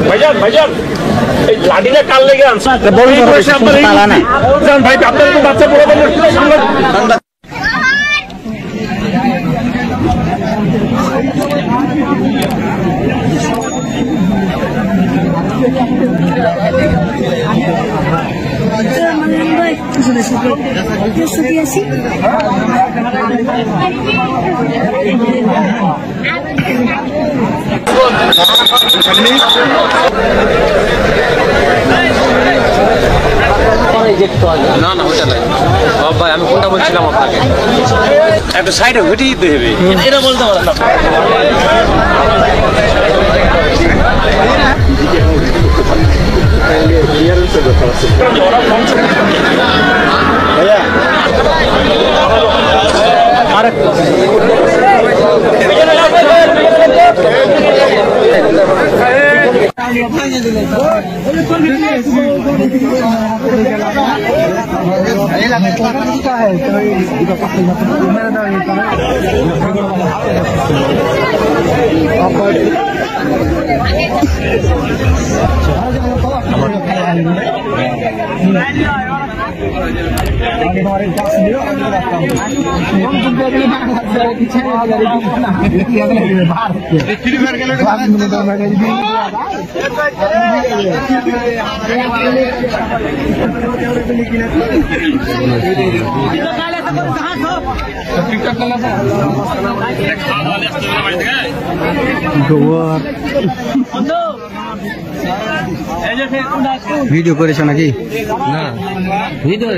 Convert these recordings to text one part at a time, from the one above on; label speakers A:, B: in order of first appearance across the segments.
A: ভাইজান ভাইজান এই লাঠিটা কাল লেগে আনছে ভাই আপনার তো বাচ্চা বড় বড়
B: না না ওইটা নাই ভাই আমি কোনটা বলছিলাম আপনাকে একটা সাইডে ঘুরিয়ে দিতে হবে এটা বলতে পারেন না
C: ভিডিও করেছো নাকি?
B: না ভিডিও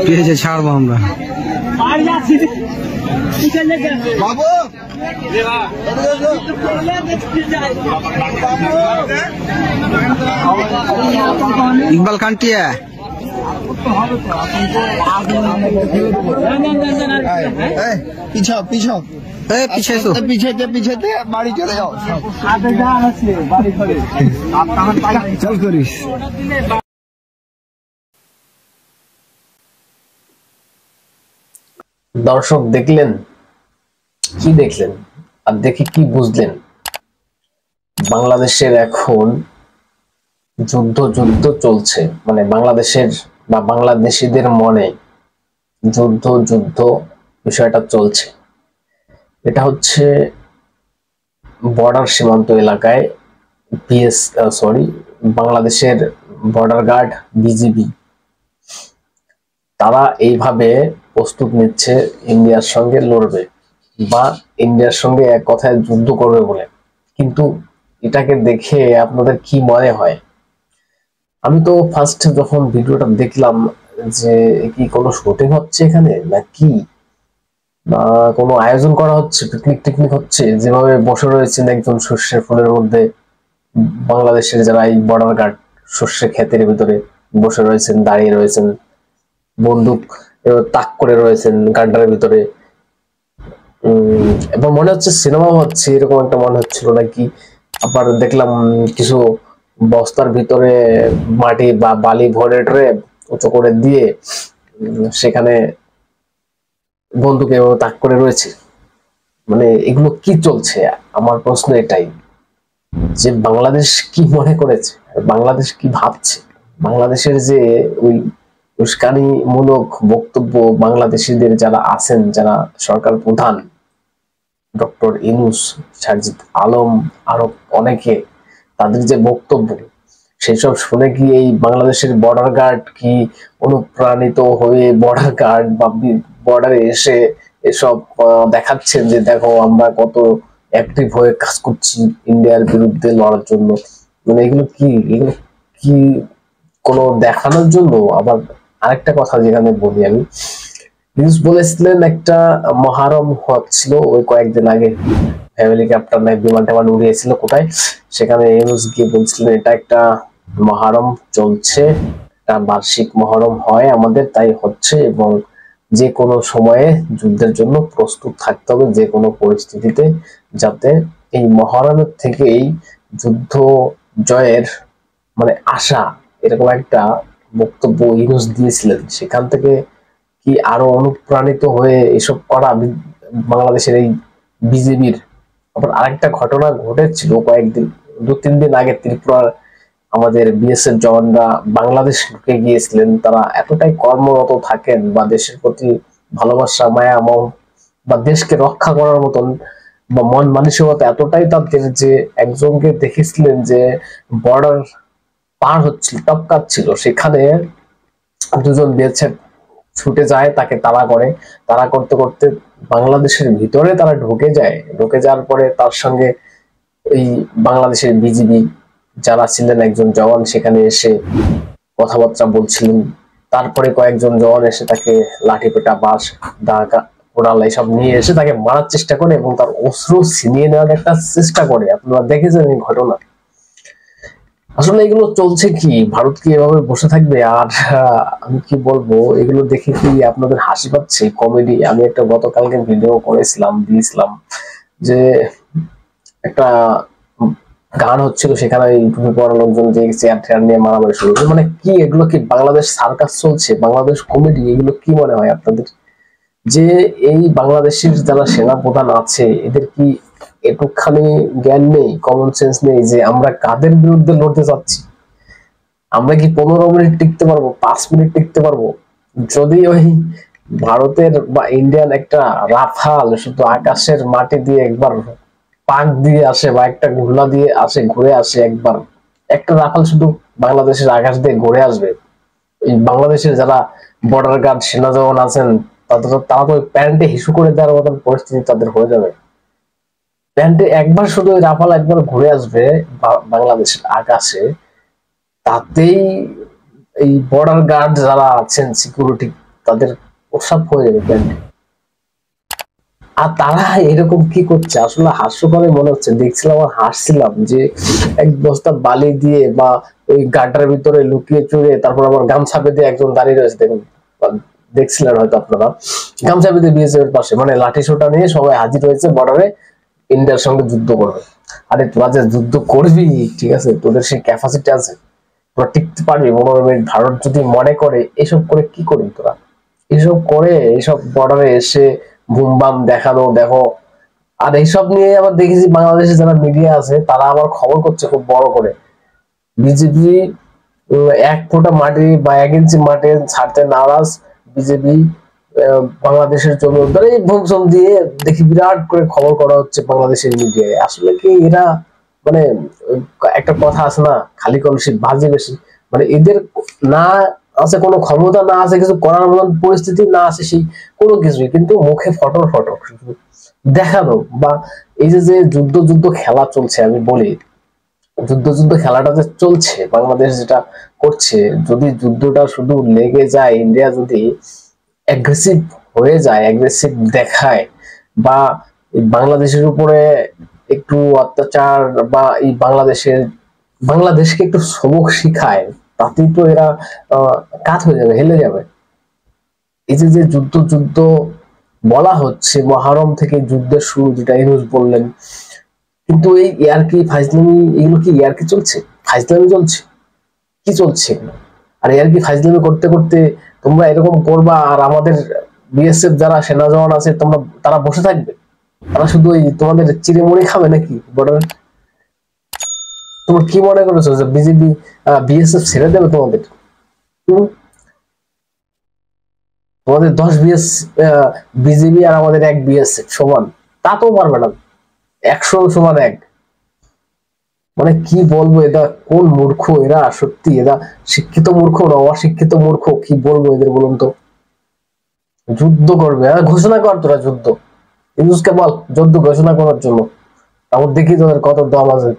C: পেয়েছে ছাড়বো আমরা। ইকবাল খান টিয়া পিছাতে বাড়ি চলে যাও চল করিস।
D: দর্শক দেখলেন কি দেখলেন আর দেখে কি বুঝলেন? বাংলাদেশের এখন যুদ্ধ চলছে, মানে বাংলাদেশের বা বাংলাদেশিদের মনে যুদ্ধ বিষয়টা চলছে। এটা হচ্ছে বর্ডার সীমান্ত এলাকায় বাংলাদেশের বর্ডার গার্ড বিজিবি তারা এইভাবে প্রস্তুত নিচ্ছে ইন্ডিয়ার সঙ্গে লড়বে বা ইন্ডিয়ার সঙ্গে এক কথায় যুদ্ধ করবে বলে। কিন্তু এটাকে দেখে আপনাদের কি মনে হয়? আমি তো ফার্স্ট যখন ভিডিওটা দেখলাম যে কি কোনো শুটিং হচ্ছে এখানে নাকি বা কোনো আয়োজন করা হচ্ছে, পিকনিক হচ্ছে, যেভাবে বসে রয়েছেন একজন সর্ষের ফুলের মধ্যে বাংলাদেশের যারা এই বর্ডার গার্ড সর্ষে ক্ষেতের ভিতরে বসে রয়েছেন, দাঁড়িয়ে রয়েছেন, বন্দুক তাক করে রয়েছেন গার্ডারের ভিতরে, এবং মনে হচ্ছে সিনেমা হচ্ছে এরকম একটা মনে হচ্ছিল নাকি। আবার দেখলাম কিছু বস্তার ভিতরে মাটি বা বালি ভরে উঁচু করে দিয়ে সেখানে বন্দুকে তাক করে রয়েছে। মানে এগুলো কি চলছে? আমার প্রশ্ন এটাই যে বাংলাদেশ কি মনে করেছে, বাংলাদেশ কি ভাবছে? বাংলাদেশের যে ওই উস্কানিমূলক বক্তব্য বাংলাদেশিদের যারা আছেন, যারা সরকার প্রধান ডক্টর ইউনূস, সারজিদ আলম, আরো অনেকে, তাদের যে বক্তব্য সেসব শুনে কি এই বাংলাদেশের বর্ডার গার্ড কি অনুপ্রাণিত হয়ে বর্ডার গার্ড বা বর্ডারে এসে এসব দেখাচ্ছেন যে দেখো আমরা কত অ্যাক্টিভ হয়ে কাজ করছি ইন্ডিয়ার বিরুদ্ধে লড়ার জন্য? মানে এগুলো কি কোনো দেখানোর জন্য? আবার আরেকটা কথা যেখানে বলি আমি, নিউজ বলেছিলেন একটা মহারম হচ্ছিল ওই কয়েকদিন আগে, হেলিকপ্টার নাই বিমান টেমান উড়িয়েছিল কোথায়, সেখানে নিউজ গিয়ে বলছিলেন এটা একটা মহারম চলছে, একটা বার্ষিক মহরম হয় আমাদের, তাই হচ্ছে, এবং যে কোনো সময়ে যুদ্ধের জন্য প্রস্তুত থাকতে হবে যে কোনো পরিস্থিতিতে, যাতে এই মহরমের থেকে এই যুদ্ধ জয়ের মানে আশা, এরকম একটা বক্তব্য ইউনূস দিয়েছিলেন। সেখান থেকে কি আরো অনুপ্রাণিত হয়ে এসব করা বাংলাদেশের এই বিজেপির? আবার আরেকটা ঘটনা ঘটেছিল কয়েকদিন 2-3 দিন আগে ত্রিপুরার আমাদের বিএসএফ জওয়ানরা বাংলাদেশ ঢুকে গিয়েছিলেন। তারা এতটাই কর্মরত থাকেন বা দেশের প্রতি ভালোবাসা মায়া বা দেশকে রক্ষা করার মতন বা মন মানসিকতা এতটাই তাদের যে একজনকে দেখেছিলেন যে বর্ডার পার হচ্ছিল, টপকাচ্ছিল, সেখানে দুজন বিএসএফ ছুটে যায়, তাকে তাড়া করে। তাড়া করতে করতে বাংলাদেশের ভিতরে তারা ঢুকে যায়। ঢুকে যাওয়ার পরে তার সঙ্গে এই বাংলাদেশের বিজিবি যারা ছিলেন একজন জওয়ান সেখানে এসে কথাবার্তা বলছিলেন। তারপরে কয়েকজন জওয়ান এসে তাকে লাঠি পেটা, বাঁশ, দা, কোড়াল এসব নিয়ে এসে তাকে মারার চেষ্টা করে এবং তার অস্ত্র ছিনিয়ে নেওয়ার একটা চেষ্টা করে। আপনারা দেখেছেন এই ঘটনা। আসলে এগুলো চলছে কি, ভারত কি এভাবে বসে থাকবে? আর আমি কি বলবো, এগুলো দেখে কি আপনাদের হাসি পাচ্ছে? কমেডি। আমি একটা গতকালকে ভিডিও করেছিলাম, দিয়েছিলাম যে একটা গান হচ্ছিল, সেখানে ইউটিউবে পড়া লোকজন যে চেয়ার টেয়ার নিয়ে মারামারি শুরু। মানে কি এগুলো কি বাংলাদেশ সার্কাস চলছে, বাংলাদেশ কমেডি? এগুলো কি মনে হয় আপনাদের? যে এই বাংলাদেশের যারা সেনা প্রধান আছে এদের কি একটুখানি জ্ঞান নেই, কমন সেন্স নেই যে আমরা কাদের বিরুদ্ধে লড়তে চাচ্ছি? আমরা কি 15 মিনিট টিকতে পারবো, 5 মিনিট টিকতে পারবো? যদি ওই ভারতের বা ইন্ডিয়ান একটা রাফাল শুধু আকাশের মাটি দিয়ে একবার পাক দিয়ে আসে বা একটা ঘোড়া দিয়ে আসে, ঘুরে আসে একবার, একটা রাফাল শুধু বাংলাদেশের আকাশ দিয়ে ঘুরে আসবে, এই বাংলাদেশের যারা বর্ডার গার্ড সেনা জওয়ান আছেন তারা তো প্যান্টে হিসু করে দেওয়ার মতন পরিস্থিতি তাদের হয়ে যাবে। প্যান্টে একবার শুধু ওই রাফাল একবার ঘুরে আসবে বাংলাদেশের আকাশে, তাতেই এই বর্ডার গার্ড যারা আছেন সিকিউরিটি তাদের প্রসাব হয়ে যাবে প্যান্টে। আর তারা এরকম কি করছে আসলে হাস্যকরই মনে হচ্ছে। দেখছিলাম আর হাসছিলাম যে এক বস্তা বালি দিয়ে বা ওই গাড্ডার ভিতরে লুকিয়ে চুরে তারপর আবার গামছা বেঁধে একজন দাঁড়িয়ে রয়েছে, দেখুন দেখছিলেন হয়তো আপনারা, গামছা বেঁধে বিএসএফ এর পাশে, মানে লাঠি সোটা নিয়ে সবাই হাজির হয়েছে বর্ডারে ইন্ডিয়ার সঙ্গে যুদ্ধ করবে। আরে তোরা যে যুদ্ধ করবি, ঠিক আছে, তোদের সেই ক্যাপাসিটি আছে, তোরা টিকতে পারবি 15 মিনিট? ভারত যদি মনে করে এসব করে কি করবি তোরা? এসব করে এইসব বর্ডারে এসে বুম বাম দেখানো, দেখো। আর এইসব নিয়ে আবার দেখেছি বাংলাদেশে যারা মিডিয়া আছে তারা আবার খবর করছে খুব বড় করে, বিজেপি 1 ফোঁটা মাটি বা 1 ইঞ্চি মাটি ছাড়তে নারাজ, বিজেপি বাংলাদেশের জমি উদ্ধারে ভোমসম দিয়ে দেখি বিরাট করে খবর করা হচ্ছে বাংলাদেশের মিডিয়ায়। আসলে কি এরা মানে একটা কথা আছে না, খালি কলসি বাজে বেশি, মানে এদের না আছে কোনো ক্ষমতা, না আছে কিছু করার মতন পরিস্থিতি, না আছে সেই কোনো কিছুই, কিন্তু মুখে ফটর ফটর দেখানো। বা এই যে যুদ্ধ খেলা চলছে, আমি বলি যুদ্ধ খেলাটা যে চলছে বাংলাদেশ যেটা করছে, যদি যুদ্ধটা শুধু লেগে যায়, ইন্ডিয়া যদি অ্যাগ্রেসিভ হয়ে যায়, অ্যাগ্রেসিভ দেখায় বা বাংলাদেশের উপরে একটু অত্যাচার বা এই বাংলাদেশকে একটু সবক শিখায়, তাতেই তো এরা কাত হয়ে যাবে, হেলে যাবে। এই যে যুদ্ধ বলা হচ্ছে, মহরম থেকে যুদ্ধের শুরু, যেটা ইউনুস বললেন, কিন্তু এই ইয়ার্কি ফাইজলামি, এগুলো কি ইয়ার্কি চলছে, ফাইজলামি চলছে, কি চলছে? আর ইয়ার্কি ফাইজলামি করতে করতে তোমরা এরকম করবা, আর আমাদের বিএসএফ যারা সেনা জওয়ান আছে তারা বসে থাকবে? তারা শুধু ওই তোমাদের চিড়েমুড়ি খাবে নাকি বর্ডারে? তোমরা কি মনে করেছো যে বিজেপি বিএসএফ ছেড়ে দেবে তোমাদের? তোমাদের 10 বিজেপি আর আমাদের 1 বিএসএফ সমান, তা তো পারবে না। 100 সমান 1। মানে কি বলবো, এরা কোন মূর্খ এরা, সত্যি এরা শিক্ষিত মূর্খ না অশিক্ষিত মূর্খ, কি বলবো এদের বলুন তো? যুদ্ধ করবে, ঘোষণা কর তোরা যুদ্ধ, ইউনুসকে বল যুদ্ধ ঘোষণা করার জন্য, তারপর দেখি তোদের কত দম আছে।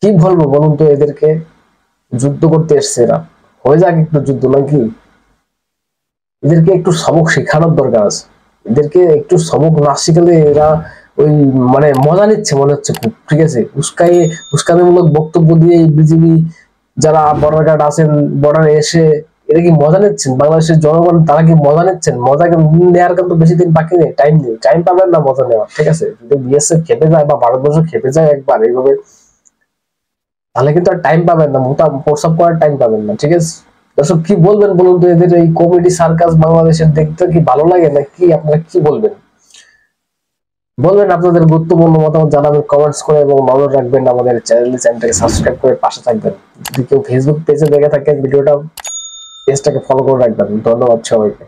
D: কি বলবো বলুন তো এদেরকে? যুদ্ধ করতে এসছে এরা, হয়ে যাক একটু যুদ্ধ, নাকি? এদেরকে একটু সবক শেখানোর দরকার আছে। এদেরকে একটু সবক না শিখালে এরা ওই মানে মজা নিচ্ছে মনে হচ্ছে খুব, ঠিক আছে, উস্কানিমূলক বক্তব্য দিয়ে বিজেপি যারা বর্ডার গার্ড আছেন বর্ডারে এসে এরা কি মজা নিচ্ছেন? বাংলাদেশের জনগণ তারা কি মজা নিচ্ছেন? মজা নেওয়ার কিন্তু বেশি দিন বাকি নেই, টাইম পাবেন না মজা নেওয়ার, ঠিক আছে? যদি বিএসএফ খেপে যায় বা ভারতবর্ষ খেপে যায় একবার এইভাবে, তাহলে কিন্তু আর টাইম পাবেন না, মোটা প্রস্তাব করার টাইম পাবেন না, ঠিক আছে? দর্শক কি বলবেন বলুন তো? এদের এই কমেডি সার্কাস বাংলাদেশের দেখতে কি ভালো লাগে না কি? আপনারা কি বলবেন? বলবেন আপনাদের গুরুত্বপূর্ণ মতামত জানাবেন কমেন্টস করে, এবং নজর রাখবেন আমাদের চ্যানেলটাকে সাবস্ক্রাইব করে পাশে থাকবেন। যদি কেউ ফেসবুক পেজে দেখে থাকেন ভিডিওটা, পেজটাকে ফলো করে রাখবেন। ধন্যবাদ সবাইকে।